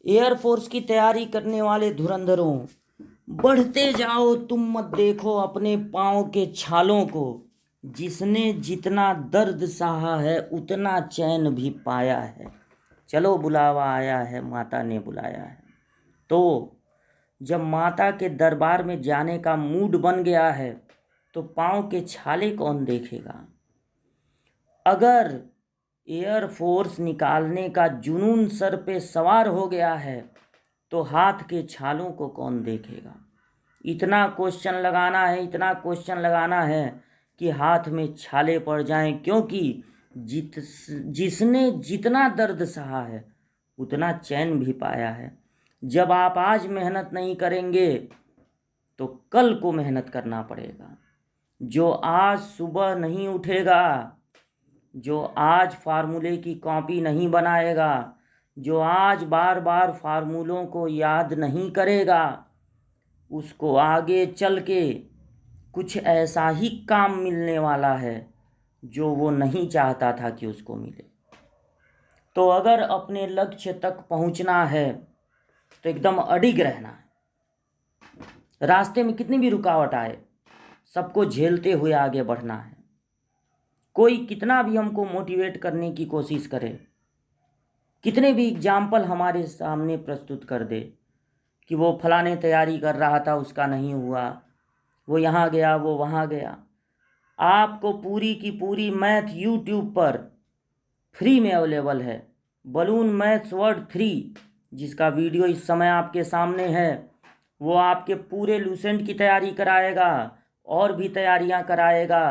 Air force की तैयारी करने वाले धुरंधरों, बढ़ते जाओ, तुम मत देखो अपने पाँव के छालों को। जिसने जितना दर्द सहा है उतना चैन भी पाया है। चलो बुलावा आया है, माता ने बुलाया है। तो जब माता के दरबार में जाने का मूड बन गया है तो पाँव के छाले कौन देखेगा। अगर एयरफोर्स निकालने का जुनून सर पे सवार हो गया है तो हाथ के छालों को कौन देखेगा। इतना क्वेश्चन लगाना है, इतना क्वेश्चन लगाना है कि हाथ में छाले पड़ जाएं, क्योंकि जिसने जितना दर्द सहा है उतना चैन भी पाया है। जब आप आज मेहनत नहीं करेंगे तो कल को मेहनत करना पड़ेगा। जो आज सुबह नहीं उठेगा, जो आज फार्मूले की कॉपी नहीं बनाएगा, जो आज बार बार फार्मूलों को याद नहीं करेगा, उसको आगे चल के कुछ ऐसा ही काम मिलने वाला है जो वो नहीं चाहता था कि उसको मिले। तो अगर अपने लक्ष्य तक पहुंचना है तो एकदम अडिग रहना है। रास्ते में कितनी भी रुकावट आए सबको झेलते हुए आगे बढ़ना है। कोई कितना भी हमको मोटिवेट करने की कोशिश करे, कितने भी एग्जाम्पल हमारे सामने प्रस्तुत कर दे कि वो फलाने तैयारी कर रहा था उसका नहीं हुआ, वो यहाँ गया वो वहाँ गया, आपको पूरी की पूरी मैथ यूट्यूब पर फ्री में अवेलेबल है। बलून मैथ्स वर्ड 3 जिसका वीडियो इस समय आपके सामने है, वो आपके पूरे लूसेंट की तैयारी कराएगा और भी तैयारियां कराएगा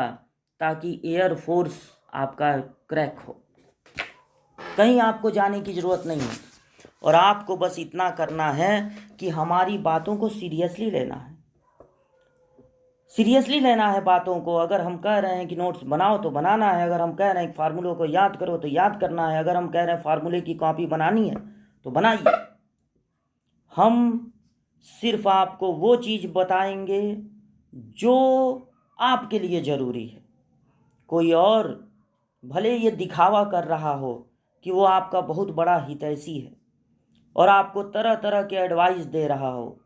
ताकि एयरफोर्स आपका क्रैक हो। कहीं आपको जाने की ज़रूरत नहीं है और आपको बस इतना करना है कि हमारी बातों को सीरियसली लेना है। सीरियसली लेना है बातों को। अगर हम कह रहे हैं कि नोट्स बनाओ तो बनाना है, अगर हम कह रहे हैं कि फार्मूलों को याद करो तो याद करना है, अगर हम कह रहे हैं फार्मूले की कॉपी बनानी है तो बनाइए। हम सिर्फ आपको वो चीज़ बताएंगे जो आपके लिए ज़रूरी है। कोई और भले ये दिखावा कर रहा हो कि वो आपका बहुत बड़ा हितैषी है और आपको तरह तरह के एडवाइस दे रहा हो,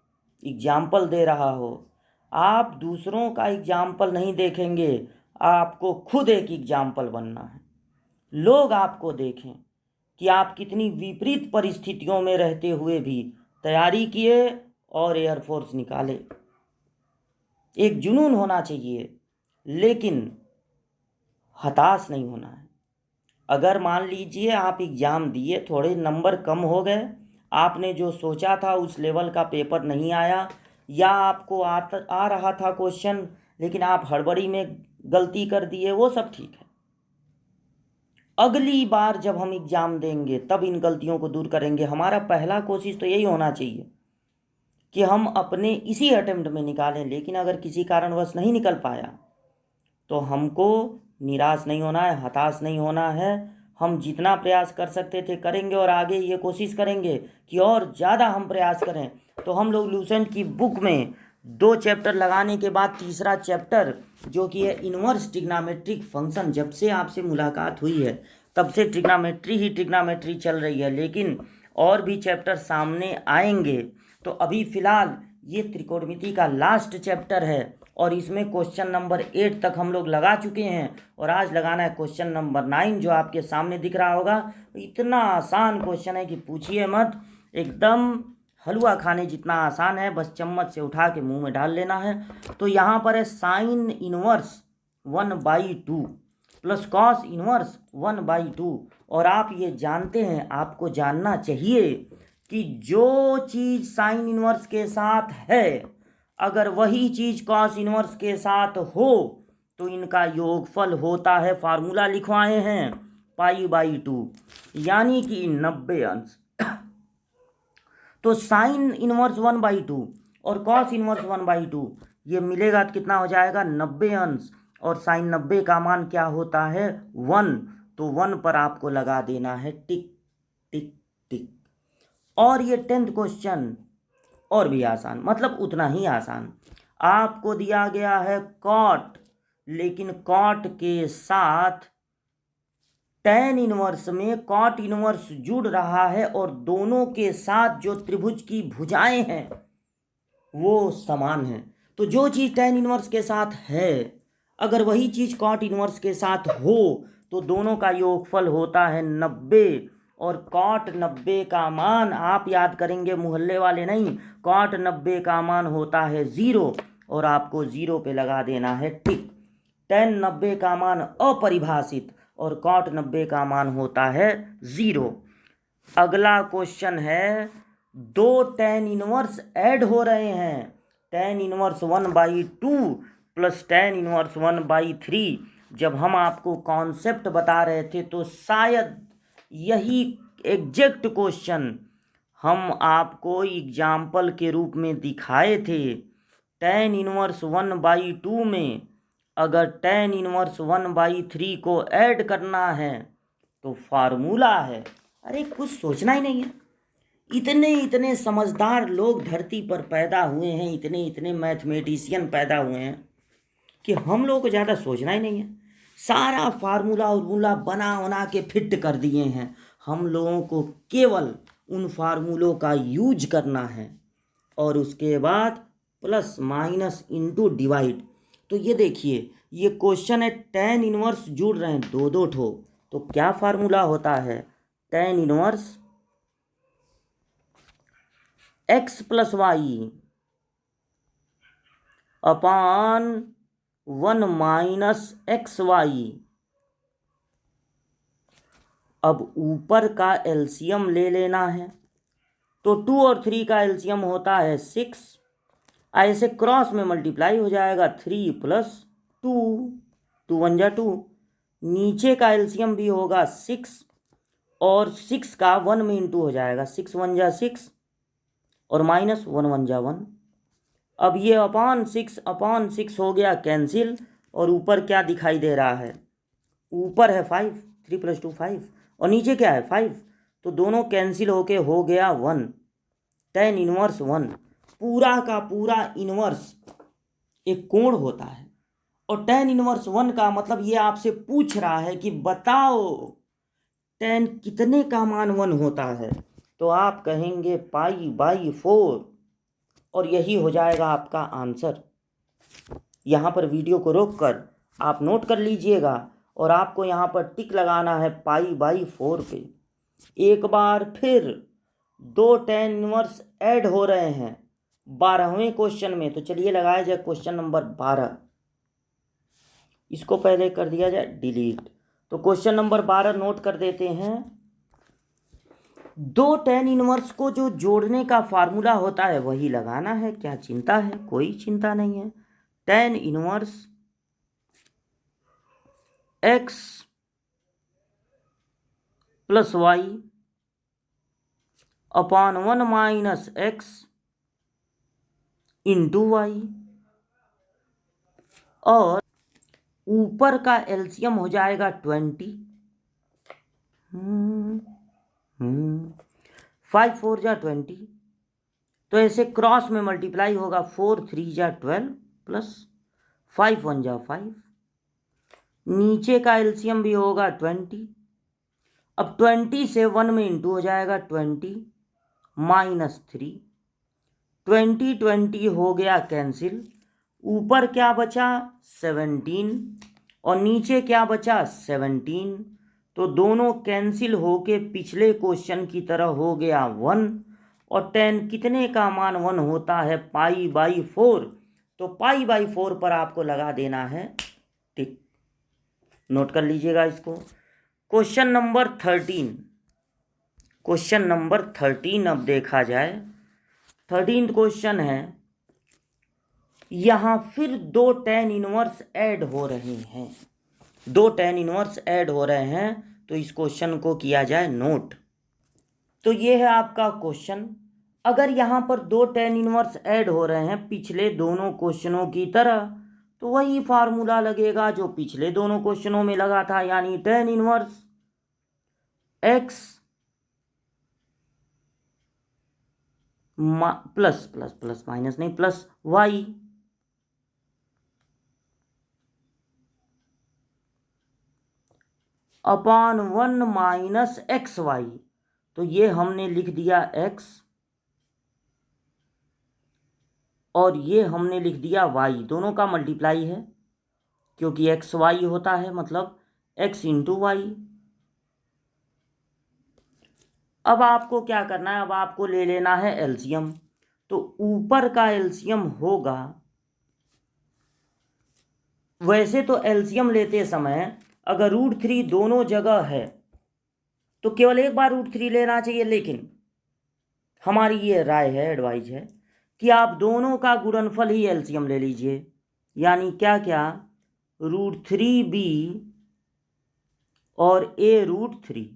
एग्जाम्पल दे रहा हो, आप दूसरों का एग्जाम्पल नहीं देखेंगे, आपको खुद एक एग्जाम्पल बनना है। लोग आपको देखें कि आप कितनी विपरीत परिस्थितियों में रहते हुए भी तैयारी किए और एयरफोर्स निकाले। एक जुनून होना चाहिए, लेकिन हताश नहीं होना है। अगर मान लीजिए आप एग्ज़ाम दिए, थोड़े नंबर कम हो गए, आपने जो सोचा था उस लेवल का पेपर नहीं आया, या आपको आ रहा था क्वेश्चन लेकिन आप हड़बड़ी में गलती कर दिए, वो सब ठीक है। अगली बार जब हम एग्ज़ाम देंगे तब इन गलतियों को दूर करेंगे। हमारा पहला कोशिश तो यही होना चाहिए कि हम अपने इसी अटेम्प्ट में निकालें, लेकिन अगर किसी कारणवश नहीं निकल पाया तो हमको निराश नहीं होना है, हताश नहीं होना है। हम जितना प्रयास कर सकते थे करेंगे और आगे ये कोशिश करेंगे कि और ज़्यादा हम प्रयास करें। तो हम लोग लूसेंट की बुक में 2 चैप्टर लगाने के बाद तीसरा चैप्टर जो कि है इन्वर्स ट्रिग्नोमेट्रिक फंक्शन, जब से आपसे मुलाकात हुई है तब से ट्रिग्नोमेट्री चल रही है, लेकिन और भी चैप्टर सामने आएंगे। तो अभी फ़िलहाल ये त्रिकोणमिति का लास्ट चैप्टर है और इसमें क्वेश्चन नंबर 8 तक हम लोग लगा चुके हैं और आज लगाना है क्वेश्चन नंबर 9 जो आपके सामने दिख रहा होगा। इतना आसान क्वेश्चन है कि पूछिए मत, एकदम हलवा खाने जितना आसान है, बस चम्मच से उठा के मुंह में डाल लेना है। तो यहाँ पर है sine inverse 1/2 plus cos inverse 1/2, और आप ये जानते हैं, आपको जानना चाहिए कि जो चीज़ साइन इनवर्स के साथ है अगर वही चीज़ कॉस इनवर्स के साथ हो तो इनका योगफल होता है, फार्मूला लिखवाए हैं, π/2, यानी कि 90 अंश। तो साइन इनवर्स 1/2 और कॉस इनवर्स 1/2 ये मिलेगा तो कितना हो जाएगा 90 अंश, और साइन 90 का मान क्या होता है 1, तो 1 पर आपको लगा देना है टिक टिक टिक। और ये 10th क्वेश्चन और भी आसान, मतलब उतना ही आसान। आपको दिया गया है कॉट, लेकिन कॉट के साथ tan इनवर्स में cot इनवर्स जुड़ रहा है और दोनों के साथ जो त्रिभुज की भुजाएं हैं वो समान है। तो जो चीज़ tan इनवर्स के साथ है अगर वही चीज़ cot इनवर्स के साथ हो तो दोनों का योगफल होता है 90 और cot 90 का मान आप याद करेंगे, मोहल्ले वाले नहीं, cot 90 का मान होता है 0 और आपको 0 पे लगा देना है टिक। tan 90 का मान अपरिभाषित और cot 90 का मान होता है 0। अगला क्वेश्चन है, दो tan इनवर्स ऐड हो रहे हैं, tan inverse 1/2 plus tan inverse 1/3। जब हम आपको कॉन्सेप्ट बता रहे थे तो शायद यही एग्जैक्ट क्वेश्चन हम आपको एग्जाम्पल के रूप में दिखाए थे। tan इनवर्स 1/2 में अगर tan इनवर्स 1/3 को ऐड करना है तो फार्मूला है, अरे कुछ सोचना ही नहीं है। इतने इतने समझदार लोग धरती पर पैदा हुए हैं, इतने इतने मैथमेटिशियन पैदा हुए हैं कि हम लोग को ज़्यादा सोचना ही नहीं है। सारा फार्मूला उर्मूला बना के फिट कर दिए हैं। हम लोगों को केवल उन फार्मूलों का यूज करना है और उसके बाद प्लस माइनस इंटू डिवाइड। तो ये देखिए, ये क्वेश्चन है tan इनवर्स जुड़ रहे हैं दो दो ठो, तो क्या फार्मूला होता है, tan inverse x plus y upon 1 minus x y. अब ऊपर का एलसीएम ले लेना है, तो 2 और 3 का एलसीएम होता है 6, ऐसे क्रॉस में मल्टीप्लाई हो जाएगा 3 प्लस 2, 2 1 जा 2। नीचे का एलसीएम भी होगा 6 और 6 का 1 में इंटू हो जाएगा, 6 1 जा 6 और माइनस 1 1 जा 1। अब ये अपान 6 हो गया कैंसिल और ऊपर क्या दिखाई दे रहा है, ऊपर है 5, 3 + 2 5 और नीचे क्या है 5, तो दोनों कैंसिल होके हो गया 1। tan इनवर्स 1, पूरा का पूरा इनवर्स एक कोण होता है और tan इनवर्स 1 का मतलब ये आपसे पूछ रहा है कि बताओ tan कितने का मान 1 होता है, तो आप कहेंगे π/4 और यही हो जाएगा आपका आंसर। यहाँ पर वीडियो को रोककर आप नोट कर लीजिएगा और आपको यहाँ पर टिक लगाना है π/4 पे। एक बार फिर दो tan इनवर्स ऐड हो रहे हैं 12वें क्वेश्चन में, तो चलिए लगाया जाए क्वेश्चन नंबर 12। इसको पहले कर दिया जाए डिलीट। तो क्वेश्चन नंबर 12 नोट कर देते हैं। दो tan इनवर्स को जो जोड़ने का फार्मूला होता है वही लगाना है, क्या चिंता है, कोई चिंता नहीं है। tan inverse x plus y upon 1 minus x into y और ऊपर का एलसीएम हो जाएगा 20, 5 4 जा 20, तो ऐसे क्रॉस में मल्टीप्लाई होगा 4 3 जा 12 प्लस 5 1 जा 5। नीचे का एलसीएम भी होगा 20। अब 20 से 1 में इंटू हो जाएगा 20 माइनस 3, 20 20 हो गया कैंसिल। ऊपर क्या बचा 17 और नीचे क्या बचा 17, तो दोनों कैंसिल होके पिछले क्वेश्चन की तरह हो गया 1 और tan कितने का मान 1 होता है π/4, तो π/4 पर आपको लगा देना है टिक। नोट कर लीजिएगा इसको। क्वेश्चन नंबर 13 अब देखा जाए। 13th क्वेश्चन है, यहाँ फिर दो tan इनवर्स ऐड हो रहे हैं, दो tan इनवर्स ऐड हो रहे हैं, तो इस क्वेश्चन को किया जाए नोट। तो ये है आपका क्वेश्चन। अगर यहाँ पर दो tan इनवर्स ऐड हो रहे हैं पिछले दोनों क्वेश्चनों की तरह, तो वही फार्मूला लगेगा जो पिछले दोनों क्वेश्चनों में लगा था, यानी tan inverse x plus plus plus minus नहीं plus y upon 1 minus x y, तो ये हमने लिख दिया x और ये हमने लिख दिया y, दोनों का मल्टीप्लाई है क्योंकि एक्स वाई होता है, मतलब x इंटू वाई। अब आपको क्या करना है, अब आपको ले लेना है एलसीएम। तो ऊपर का एलसीएम होगा, वैसे तो एलसीएम लेते समय अगर √3 दोनों जगह है तो केवल एक बार √3 लेना चाहिए, लेकिन हमारी ये राय है, एडवाइज है कि आप दोनों का गुणनफल ही एलसीएम ले लीजिए। यानी क्या क्या, √3b और a√3।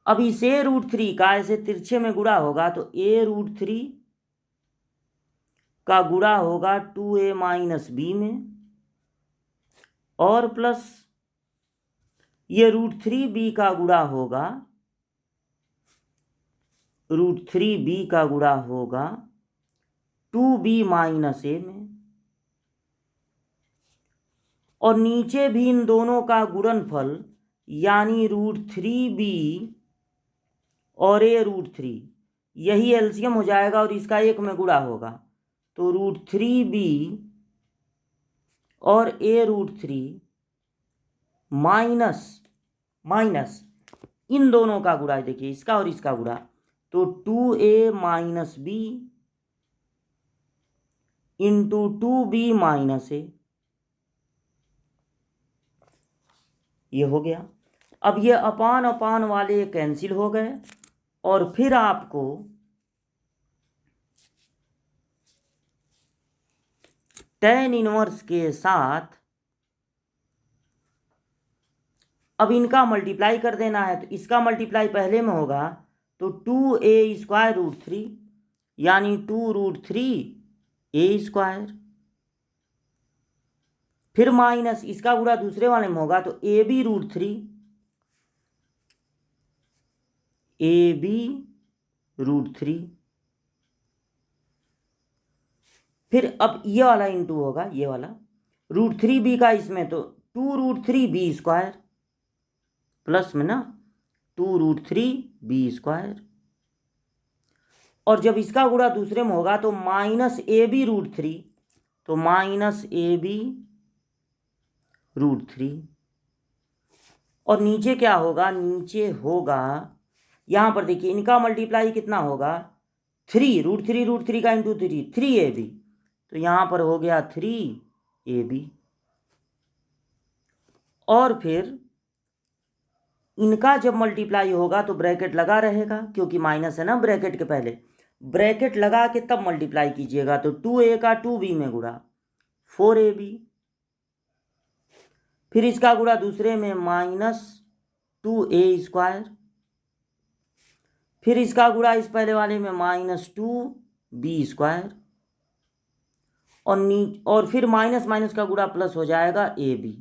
अब इस a√3 का ऐसे तिरछे में गुणा होगा तो a√3 का गुणा होगा 2a माइनस b में, और प्लस ये √3b का गुणा होगा, √3b का गुणा होगा 2b माइनस a में, और नीचे भी इन दोनों का गुणनफल यानी √3b और a√3, यही एलसीएम हो जाएगा और इसका एक में गुणा होगा, तो √3b और a√3 माइनस इन दोनों का गुणा, देखिए इसका और इसका गुणा, तो 2a minus b into 2b minus a, ये हो गया। अब ये अपान अपान वाले कैंसिल हो गए, और फिर आपको tan इनवर्स के साथ अब इनका मल्टीप्लाई कर देना है। तो इसका मल्टीप्लाई पहले में होगा तो 2a² √3 यानी 2√3a², फिर माइनस इसका गुणा दूसरे वाले में होगा तो ab√3, फिर अब ये वाला इंटू होगा, ये वाला √3b का इसमें तो 2√3b² प्लस में ना 2√3b², और जब इसका गुणा दूसरे में होगा तो माइनस ab√3, तो माइनस ab√3, और नीचे क्या होगा, नीचे होगा यहाँ पर देखिए इनका मल्टीप्लाई कितना होगा 3, √3 का इंटू 3ab, तो यहाँ पर हो गया 3ab, और फिर इनका जब मल्टीप्लाई होगा तो ब्रैकेट लगा रहेगा क्योंकि माइनस है ना ब्रैकेट के पहले, ब्रैकेट लगा के तब मल्टीप्लाई कीजिएगा, तो 2a का 2b में गुणा 4ab, फिर इसका गुणा दूसरे में माइनस 2a², फिर इसका गुणा इस पहले वाले में माइनस 2b², और फिर माइनस माइनस का गुणा प्लस हो जाएगा ab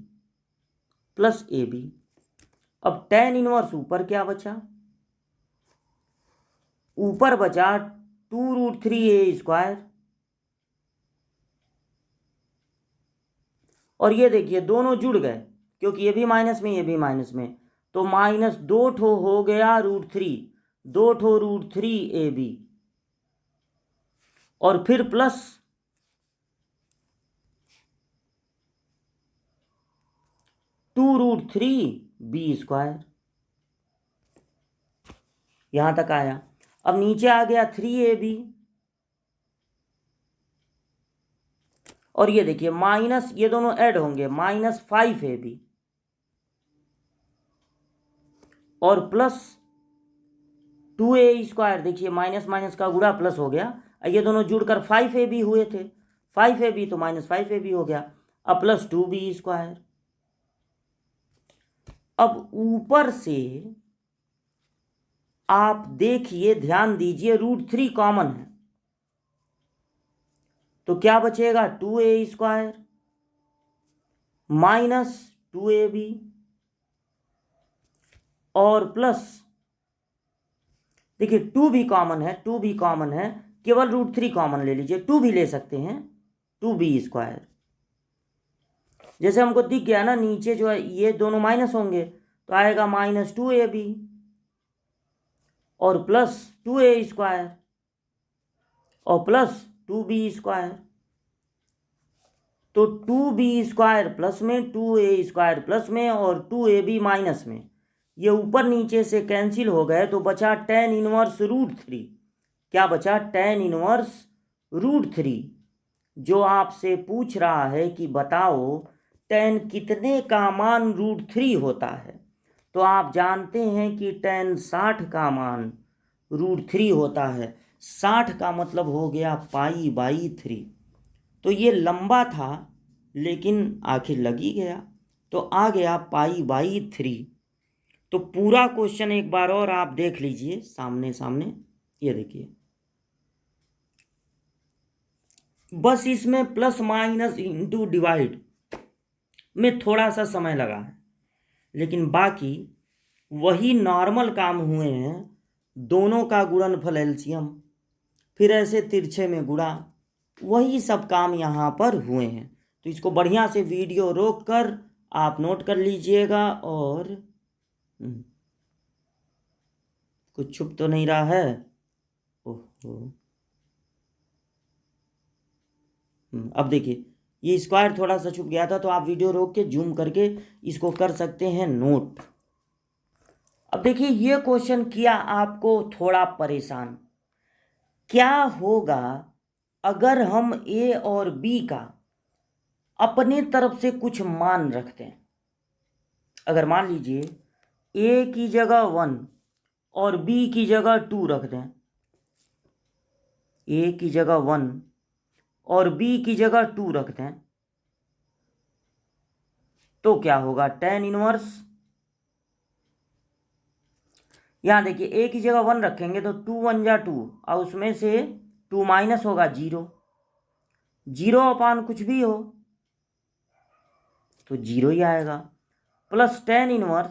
प्लस ab। अब tan इनवर्स ऊपर क्या बचा, ऊपर बचा 2√3a², और ये देखिए दोनों जुड़ गए क्योंकि ये भी माइनस में ये भी माइनस में, तो माइनस 2 ठो हो गया √3, 2 ठो √3ab, और फिर प्लस 2√3b², यहां तक आया। अब नीचे आ गया 3ab, और ये देखिए माइनस, ये दोनों ऐड होंगे, माइनस 5ab और प्लस 2a², देखिए माइनस माइनस का गुणा प्लस हो गया, ये दोनों जुड़कर 5ab हुए थे, 5ab तो माइनस 5ab हो गया, अब प्लस 2b²। अब ऊपर से आप देखिए, ध्यान दीजिए, √3 कॉमन है तो क्या बचेगा 2a² माइनस 2ab और प्लस, देखिए 2 भी कॉमन है, 2 भी कॉमन है, केवल √3 कॉमन ले लीजिए, 2 भी ले सकते हैं 2b², जैसे हमको दिख गया ना, नीचे जो है ये दोनों माइनस होंगे तो आएगा -2ab और +2a² और +2b²। तो 2b² प्लस में, 2a² प्लस में और 2ab माइनस में, ये ऊपर नीचे से कैंसिल हो गए तो बचा tan−1√3। क्या बचा? tan−1√3। जो आपसे पूछ रहा है कि बताओ tan कितने का मान √3 होता है, तो आप जानते हैं कि tan 60 का मान √3 होता है। 60 का मतलब हो गया π/3। तो ये लंबा था लेकिन आखिर लग ही गया, तो आ गया π/3। तो पूरा क्वेश्चन एक बार और आप देख लीजिए सामने सामने, ये देखिए, बस इसमें प्लस माइनस इंटू डिवाइड में थोड़ा सा समय लगा है, लेकिन बाकी वही नॉर्मल काम हुए हैं। दोनों का गुणनफल एलसीएम, फिर ऐसे तिरछे में गुणा, वही सब काम यहाँ पर हुए हैं। तो इसको बढ़िया से वीडियो रोक कर आप नोट कर लीजिएगा। और कुछ छुप तो नहीं रहा है? ओहो, अब देखिए ये स्क्वायर थोड़ा सा छुप गया था, तो आप वीडियो रोक के जूम करके इसको कर सकते हैं नोट। अब देखिए ये क्वेश्चन किया आपको थोड़ा परेशान। क्या होगा अगर हम ए और बी का अपने तरफ से कुछ मान रखते हैं? अगर मान लीजिए ए की जगह 1 और बी की जगह 2 रख दें, ए की जगह 1 और बी की जगह 2 रख दें, तो क्या होगा? tan−1, यहाँ देखिए ए की जगह 1 रखेंगे तो 2 1 जा 2 और उसमें से 2 माइनस होगा 0, 0 कुछ भी हो तो 0 ही आएगा, प्लस tan−1।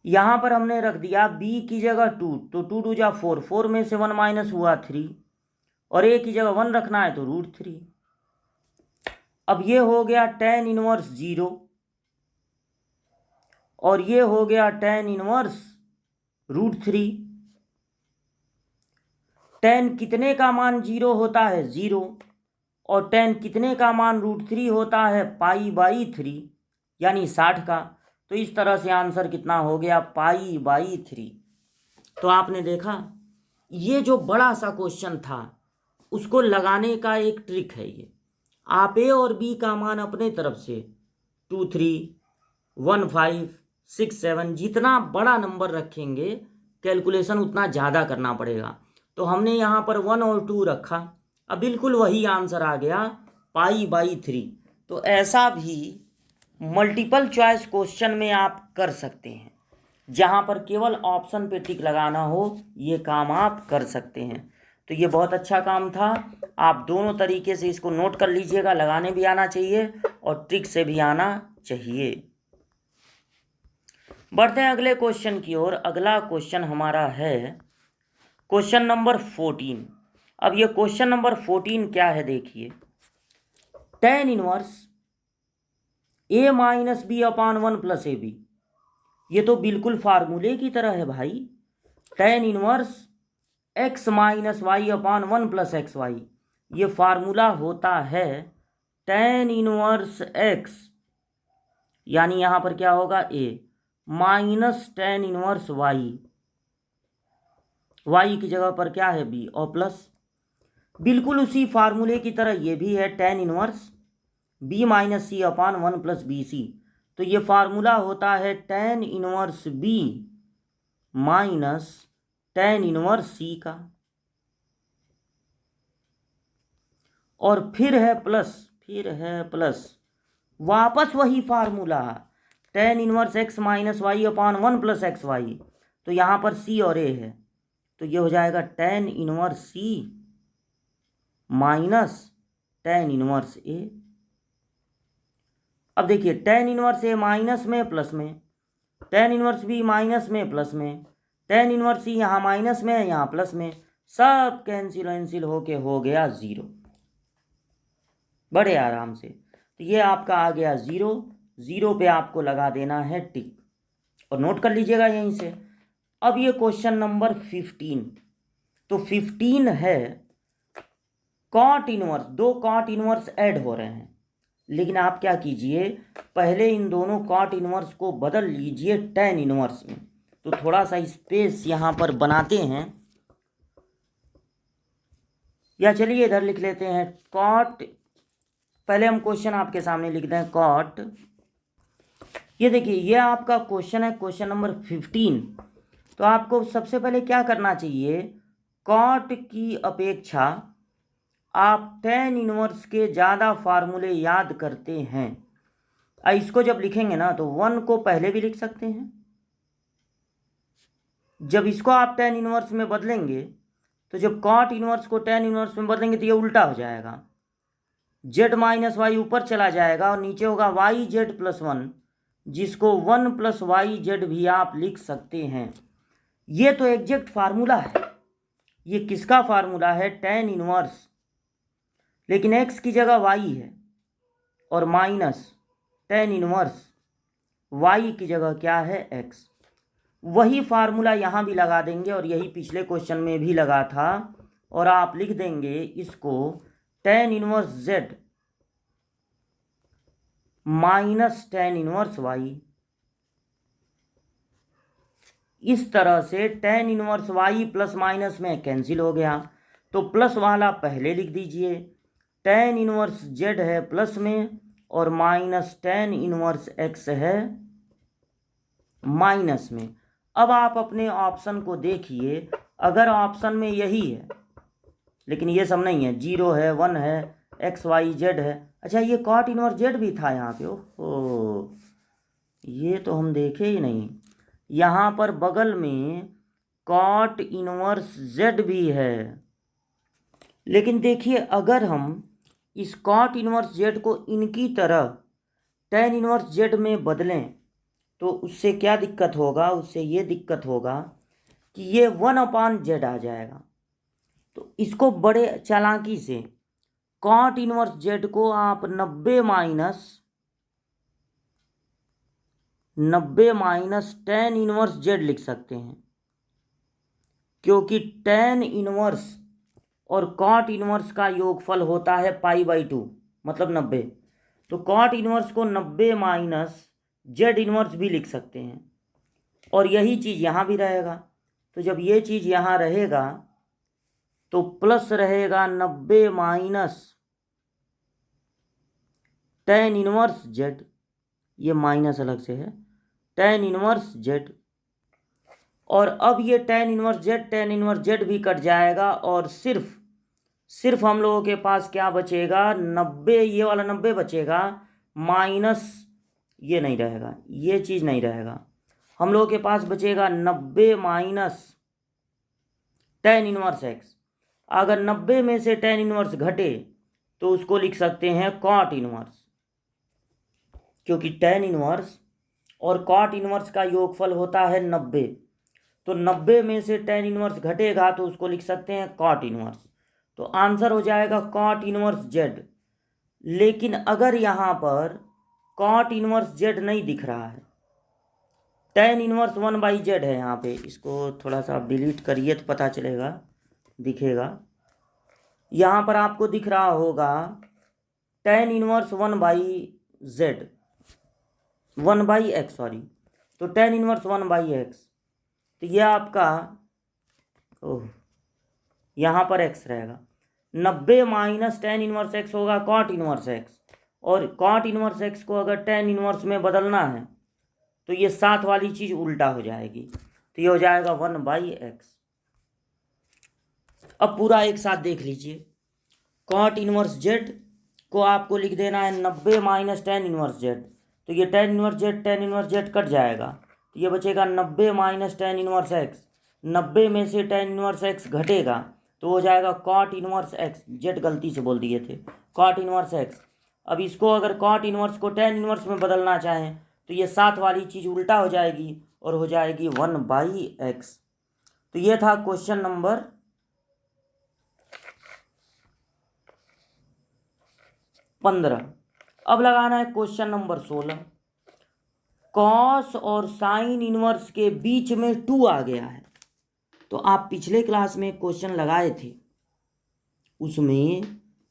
यहाँ पर हमने रख दिया b की जगह 2, तो 2 2 जा 4, 4 में से 1 माइनस हुआ 3, और a की जगह 1 रखना है तो √3। अब ये हो गया tan−1 0 और ये हो गया tan−1 √3। tan कितने का मान 0 होता है? 0। और tan कितने का मान √3 होता है? π/3 यानी 60 का। तो इस तरह से आंसर कितना हो गया? π/3। तो आपने देखा ये जो बड़ा सा क्वेश्चन था उसको लगाने का एक ट्रिक है ये। आप ए और बी का मान अपने तरफ से 2 3 1 5 6 7 जितना बड़ा नंबर रखेंगे कैलकुलेशन उतना ज़्यादा करना पड़ेगा। तो हमने यहाँ पर 1 और 2 रखा, अब बिल्कुल वही आंसर आ गया π/3। तो ऐसा भी मल्टीपल चॉइस क्वेश्चन में आप कर सकते हैं, जहाँ पर केवल ऑप्शन पे टिक लगाना हो, ये काम आप कर सकते हैं। तो ये बहुत अच्छा काम था। आप दोनों तरीके से इसको नोट कर लीजिएगा, लगाने भी आना चाहिए और ट्रिक से भी आना चाहिए। बढ़ते हैं अगले क्वेश्चन की ओर। अगला क्वेश्चन हमारा है क्वेश्चन नंबर 14। अब ये क्वेश्चन नंबर 14 क्या है देखिए, tan−1 a−b/1 + ab। ये तो बिल्कुल फार्मूले की तरह है भाई। tan−1 x - y/1 + xy, ये फार्मूला होता है tan−1 x, यानी यहाँ पर क्या होगा a माइनस tan−1 y की जगह पर क्या है b और प्लस। बिल्कुल उसी फार्मूले की तरह ये भी है tan−1 b - c/1 + bc। तो ये फार्मूला होता है tan−1 b minus tan−1 c का, और फिर है प्लस, वापस वही formula tan−1 x - y/1 + xy। तो यहाँ पर c और a है, तो ये हो जाएगा tan−1 c minus tan−1 a। अब देखिए tan−1 a माइनस में प्लस में, tan−1 b माइनस में प्लस में, tan−1 c यहाँ माइनस में है यहाँ प्लस में, सब कैंसिल होके हो गया 0। बड़े आराम से। तो ये आपका आ गया 0, 0 पे आपको लगा देना है टिक और नोट कर लीजिएगा यहीं से। अब ये क्वेश्चन नंबर 15, तो 15 है कॉट इनवर्स, दो कॉट इनवर्स ऐड हो रहे हैं, लेकिन आप क्या कीजिए, पहले इन दोनों कॉट इनवर्स को बदल लीजिए tan इनवर्स में। तो थोड़ा सा स्पेस यहाँ पर बनाते हैं, या चलिए इधर लिख लेते हैं कॉट, पहले हम क्वेश्चन आपके सामने लिखते हैं कॉट। ये देखिए ये आपका क्वेश्चन है, क्वेश्चन नंबर 15। तो आपको सबसे पहले क्या करना चाहिए, कॉट की अपेक्षा आप tan इनवर्स के ज़्यादा फार्मूले याद करते हैं। इसको जब लिखेंगे ना तो 1 को पहले भी लिख सकते हैं, जब इसको आप tan इनवर्स में बदलेंगे तो जब कॉट इनवर्स को tan इनवर्स में बदलेंगे तो ये उल्टा हो जाएगा, z माइनस वाई ऊपर चला जाएगा और नीचे होगा वाई जेड प्लस 1, जिसको 1 प्लस वाई जेड भी आप लिख सकते हैं। ये तो एग्जैक्ट फार्मूला है, ये किसका फार्मूला है, tan इनवर्स, लेकिन x की जगह y है और माइनस tan इनवर्स y की जगह क्या है x। वही फार्मूला यहाँ भी लगा देंगे और यही पिछले क्वेश्चन में भी लगा था, और आप लिख देंगे इसको tan inverse z minus tan inverse y। इस तरह से tan inverse y plus minus में कैंसिल हो गया, तो प्लस वाला पहले लिख दीजिए, tan इनवर्स z है प्लस में और माइनस tan इनवर्स x है माइनस में। अब आप अपने ऑप्शन को देखिए, अगर ऑप्शन में यही है, लेकिन ये सब नहीं है, 0 है, 1 है, x y z है। अच्छा ये कॉट इनवर्स z भी था यहाँ पे, ओहो ये तो हम देखे ही नहीं। यहाँ पर बगल में कॉट इनवर्स z भी है, लेकिन देखिए अगर हम इस कॉट इनवर्स z को इनकी तरह tan इनवर्स z में बदलें तो उससे क्या दिक्कत होगा, उससे ये दिक्कत होगा कि ये 1/z आ जाएगा। तो इसको बड़े चालाकी से कॉट इनवर्स z को आप 90 माइनस tan इनवर्स z लिख सकते हैं, क्योंकि tan इनवर्स और कॉट इनवर्स का योगफल होता है π/2 मतलब 90। तो कॉट इनवर्स को 90 माइनस z इनवर्स भी लिख सकते हैं, और यही चीज़ यहाँ भी रहेगा। तो जब ये चीज़ यहाँ रहेगा तो प्लस रहेगा 90 माइनस tan इनवर्स z, ये माइनस अलग से है, tan इनवर्स z, और अब ये tan इनवर्स z भी कट जाएगा और सिर्फ हम लोगों के पास क्या बचेगा, 90, ये वाला 90 बचेगा, माइनस ये नहीं रहेगा, ये चीज़ नहीं रहेगा, हम लोगों के पास बचेगा 90 माइनस tan इनवर्स x। अगर 90 में से tan इनवर्स घटे तो उसको लिख सकते हैं कॉट इनवर्स, क्योंकि tan इनवर्स और कॉट इनवर्स का योगफल होता है 90। तो 90 में से tan इनवर्स घटेगा तो उसको लिख सकते हैं कॉट इनवर्स। तो आंसर हो जाएगा कॉट इनवर्स z। लेकिन अगर यहाँ पर कॉट इनवर्स z नहीं दिख रहा है, tan इनवर्स 1/z है यहाँ पे, इसको थोड़ा सा आप डिलीट करिए तो पता चलेगा, दिखेगा यहाँ पर आपको दिख रहा होगा tan इनवर्स 1/x, सॉरी, तो tan इनवर्स 1/x, तो ये आपका यहाँ पर x रहेगा, 90 माइनस tan इनवर्स x होगा कॉट इनवर्स x, और कॉट इनवर्स x को अगर tan इनवर्स में बदलना है तो ये साथ वाली चीज़ उल्टा हो जाएगी, तो ये हो जाएगा 1/x। अब पूरा एक साथ देख लीजिए, कॉट इनवर्स z को आपको लिख देना है 90 माइनस tan इनवर्स z, तो ये tan इनवर्स z कट जाएगा, तो ये बचेगा 90 माइनस tan इनवर्स x। 90 में से tan इनवर्स x घटेगा तो हो जाएगा कॉट इनवर्स x, z गलती से बोल दिए थे, कॉट इनवर्स x। अब इसको अगर कॉट इनवर्स को tan इनवर्स में बदलना चाहें तो ये साथ वाली चीज़ उल्टा हो जाएगी और हो जाएगी 1/x। तो ये था क्वेश्चन नंबर 15। अब लगाना है क्वेश्चन नंबर 16। कॉस और साइन इनवर्स के बीच में 2 आ गया है। तो आप पिछले क्लास में क्वेश्चन लगाए थे, उसमें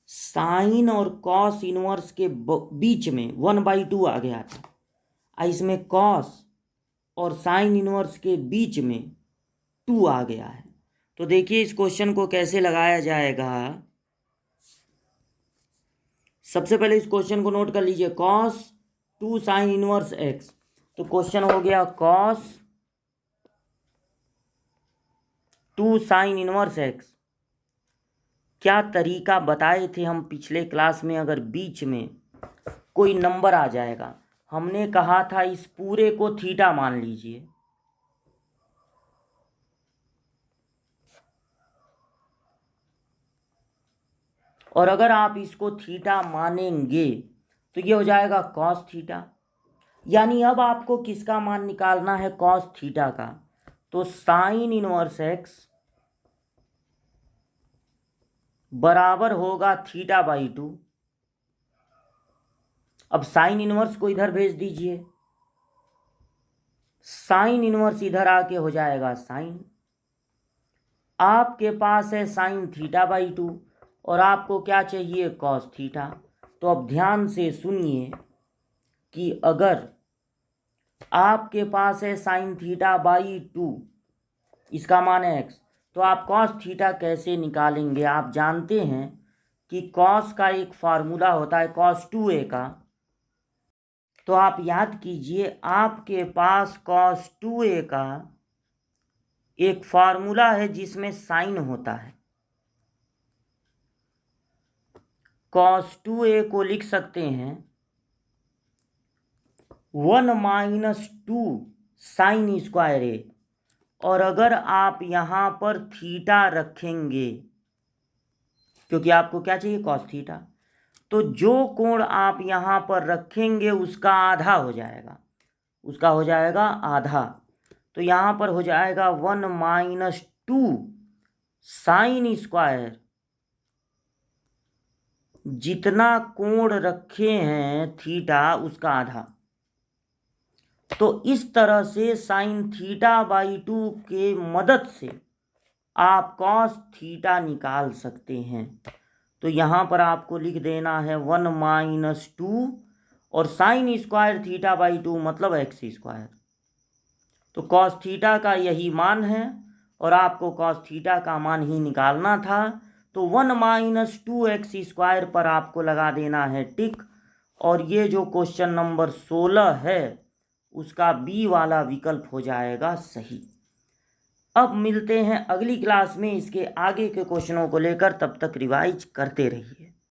साइन और कॉस इनवर्स के बीच में 1/2 आ गया था। इसमें कॉस और साइन इनवर्स के बीच में 2 आ गया है। तो देखिए इस क्वेश्चन को कैसे लगाया जाएगा। सबसे पहले इस क्वेश्चन को नोट कर लीजिए, कॉस 2 साइन इनवर्स x। तो क्वेश्चन हो गया कॉस 2 साइन इनवर्स x। क्या तरीका बताए थे हम पिछले क्लास में, अगर बीच में कोई नंबर आ जाएगा, हमने कहा था इस पूरे को थीटा मान लीजिए। और अगर आप इसको थीटा मानेंगे तो ये हो जाएगा कॉस थीटा। यानी अब आपको किसका मान निकालना है, कॉस थीटा का। तो साइन इनवर्स x बराबर होगा θ/2। अब साइन इनवर्स को इधर भेज दीजिए, साइन इनवर्स इधर आके हो जाएगा साइन। आपके पास है साइन θ/2 और आपको क्या चाहिए, कॉस थीटा। तो अब ध्यान से सुनिए कि अगर आपके पास है साइन θ/2, इसका मान है x, तो आप कॉस थीटा कैसे निकालेंगे। आप जानते हैं कि कॉस का एक फार्मूला होता है कॉस 2a का। तो आप याद कीजिए, आपके पास कॉस 2a का एक फार्मूला है जिसमें साइन होता है। कॉस 2a को लिख सकते हैं 1 - 2 साइन स्क्वायर a। और अगर आप यहाँ पर थीटा रखेंगे, क्योंकि आपको क्या चाहिए, कॉस थीटा, तो जो कोण आप यहाँ पर रखेंगे उसका आधा हो जाएगा, उसका हो जाएगा आधा। तो यहाँ पर हो जाएगा 1 - 2 साइन स्क्वायर, जितना कोण रखे हैं थीटा उसका आधा। तो इस तरह से साइन θ/2 के मदद से आप कॉस थीटा निकाल सकते हैं। तो यहाँ पर आपको लिख देना है 1 - 2 और साइन स्क्वायर θ/2 मतलब x²। तो कॉस थीटा का यही मान है और आपको कॉस थीटा का मान ही निकालना था। तो 1 - 2 x² पर आपको लगा देना है टिक। और ये जो क्वेश्चन नंबर 16 है उसका बी वाला विकल्प हो जाएगा सही। अब मिलते हैं अगली क्लास में इसके आगे के क्वेश्चनों को लेकर, तब तक रिवाइज करते रहिए।